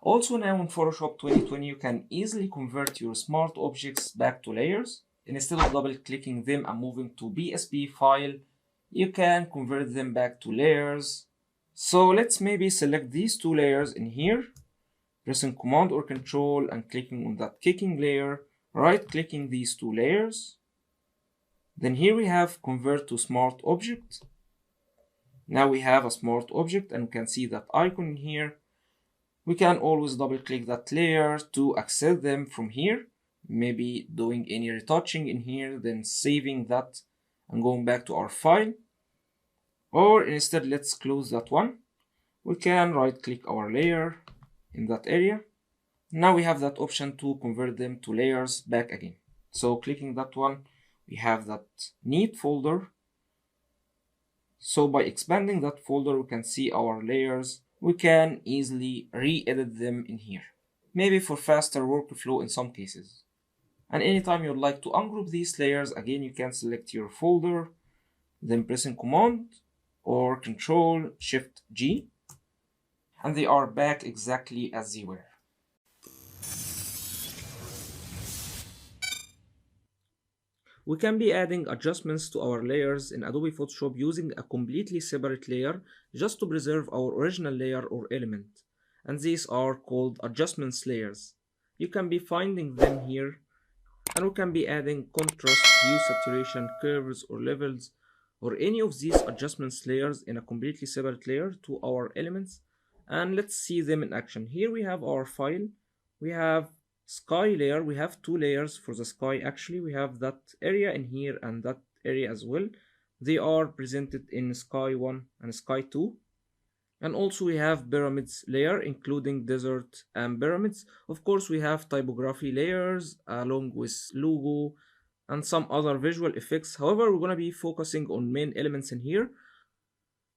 Also now in Photoshop 2020 you can easily convert your smart objects back to layers. Instead of double clicking them and moving to BSP file, you can convert them back to layers. So let's maybe select these two layers in here, pressing Command or Control and clicking on that kicking layer, right clicking these two layers. Then here we have convert to smart object. Now we have a smart object and we can see that icon here. We can always double click that layer to access them from here, maybe doing any retouching in here, then saving that and going back to our file. Or instead, let's close that one. We can right click our layer in that area. Now we have that option to convert them to layers back again. So clicking that one, we have that neat folder. So by expanding that folder, we can see our layers. We can easily re-edit them in here, maybe for faster workflow in some cases. And anytime you'd like to ungroup these layers, again you can select your folder, then pressing Command or Control Shift G, and they are back exactly as they were. We can be adding adjustments to our layers in Adobe Photoshop using a completely separate layer just to preserve our original layer or element. And these are called adjustments layers. You can be finding them here, and we can be adding contrast, hue, saturation, curves or levels or any of these adjustments layers in a completely separate layer to our elements. And let's see them in action. Here we have our file. We have sky layer. We have two layers for the sky. Actually, we have that area in here and that area as well. They are presented in sky 1 and sky 2. And also we have pyramids layer, including desert and pyramids. Of course, we have typography layers along with logo and some other visual effects. However, we're going to be focusing on main elements in here.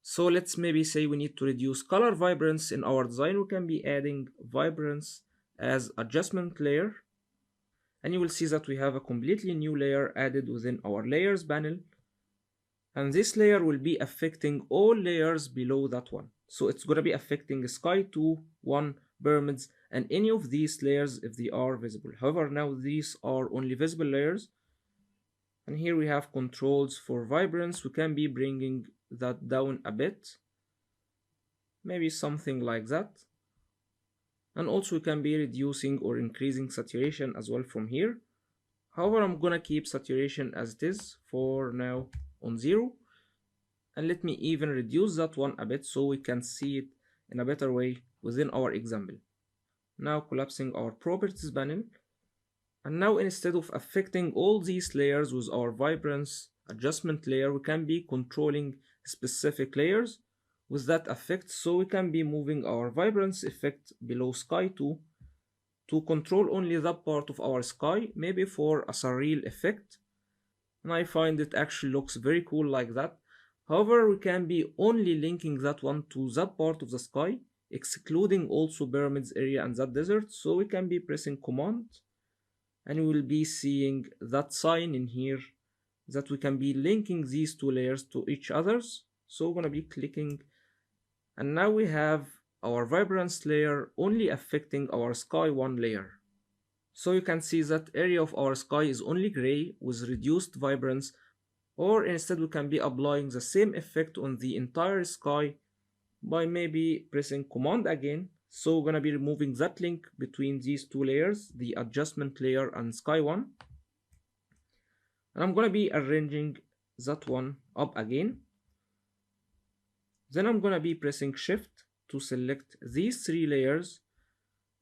So let's maybe say we need to reduce color vibrance in our design. We can be adding vibrance as adjustment layer, and you will see that we have a completely new layer added within our layers panel, and this layer will be affecting all layers below that one. So it's going to be affecting sky 2, 1, pyramids, and any of these layers if they are visible. However, now these are only visible layers, and here we have controls for vibrance. We can be bringing that down a bit, maybe something like that. And also we can be reducing or increasing saturation as well from here. However, I'm gonna keep saturation as it is for now on 0. And let me even reduce that one a bit so we can see it in a better way within our example. Now collapsing our properties panel. And now instead of affecting all these layers with our vibrance adjustment layer, we can be controlling specific layers with that effect. So we can be moving our vibrance effect below sky 2 to control only that part of our sky, maybe for a surreal effect. And I find it actually looks very cool like that. However, we can be only linking that one to that part of the sky, excluding also pyramids area and that desert. So we can be pressing Command, and we will be seeing that sign in here that we can be linking these two layers to each others. So we're going to be clicking, and now we have our vibrance layer only affecting our sky 1 layer. So you can see that area of our sky is only gray with reduced vibrance, or instead we can be applying the same effect on the entire sky by maybe pressing Command again. So we're gonna be removing that link between these two layers, the adjustment layer and sky 1. And I'm gonna be arranging that one up again. Then I'm gonna be pressing Shift to select these 3 layers,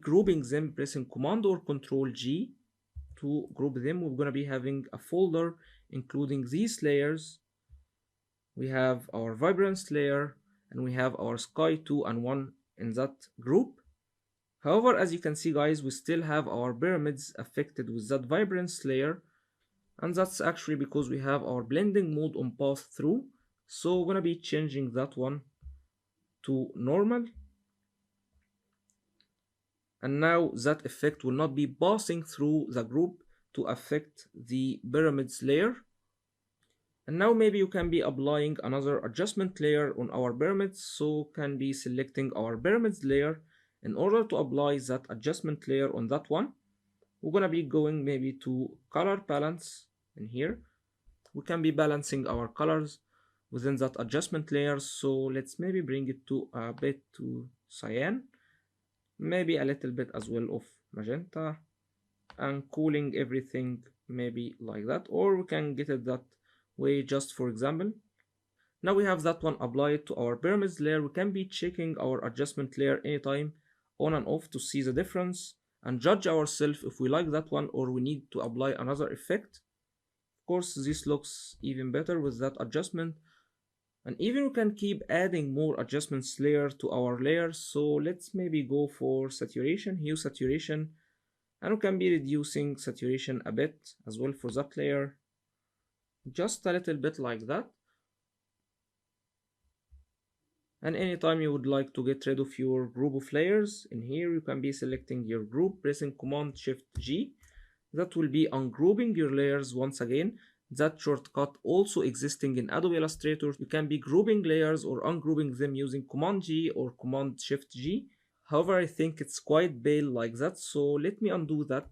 grouping them, pressing Command or Control G to group them. We're gonna be having a folder including these layers. We have our vibrance layer and we have our sky 2 and 1 in that group. However, as you can see guys, we still have our pyramids affected with that vibrance layer, and that's actually because we have our blending mode on path through. So we're gonna be changing that one to normal, and now that effect will not be passing through the group to affect the pyramids layer. And now maybe you can be applying another adjustment layer on our pyramids, so can be selecting our pyramids layer In order to apply that adjustment layer on that one, we're gonna be going maybe to color balance in here. We can be balancing our colors within that adjustment layer. So let's maybe bring it to a bit to cyan, maybe a little bit as well of magenta, and cooling everything maybe like that, or we can get it that way just for example. Now we have that one applied to our pyramids layer. We can be checking our adjustment layer anytime on and off to see the difference and judge ourselves if we like that one or we need to apply another effect. Of course, this looks even better with that adjustment. And even we can keep adding more adjustments layer to our layers. So let's maybe go for saturation, hue saturation, and we can be reducing saturation a bit as well for that layer, just a little bit like that. And anytime you would like to get rid of your group of layers, in here you can be selecting your group, pressing Command Shift G. That will be ungrouping your layers once again. That shortcut also existing in Adobe Illustrator. You can be grouping layers or ungrouping them using Command G or Command Shift G. However, I think it's quite pale like that, so let me undo that.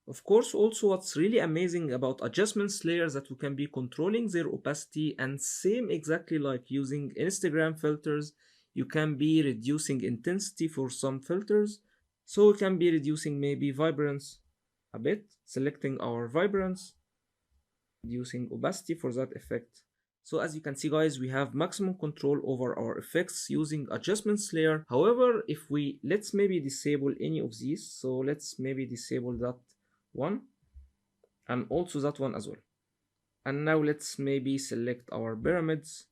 Of course, also what's really amazing about adjustments layers that we can be controlling their opacity, and same exactly like using Instagram filters, you can be reducing intensity for some filters. So we can be reducing maybe vibrance a bit, selecting our vibrance, reducing opacity for that effect. So as you can see guys, we have maximum control over our effects using adjustments layer. However, if let's maybe disable any of these, so let's maybe disable that one and also that one as well. And now let's maybe select our pyramids,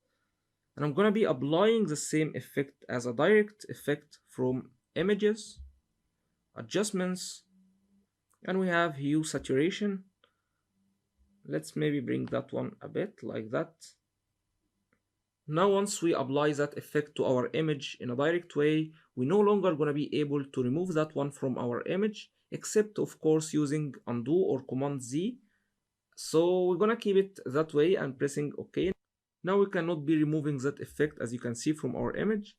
and I'm gonna be applying the same effect as a direct effect from images, adjustments, and we have hue saturation. Let's maybe bring that one a bit like that. Now once we apply that effect to our image in a direct way, we're no longer going to be able to remove that one from our image, except of course using undo or Command Z. So we're going to keep it that way and pressing OK. Now we cannot be removing that effect as you can see from our image.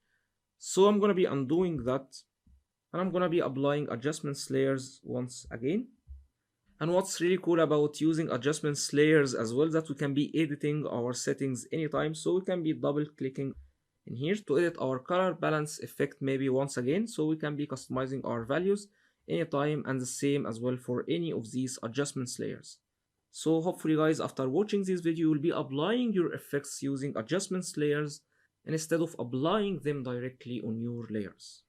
So I'm going to be undoing that, and I'm going to be applying adjustments layers once again. And what's really cool about using adjustments layers as well, that we can be editing our settings anytime. So we can be double clicking in here to edit our color balance effect maybe once again. So we can be customizing our values anytime, and the same as well for any of these adjustments layers. So hopefully guys, after watching this video, you will be applying your effects using adjustments layers instead of applying them directly on your layers.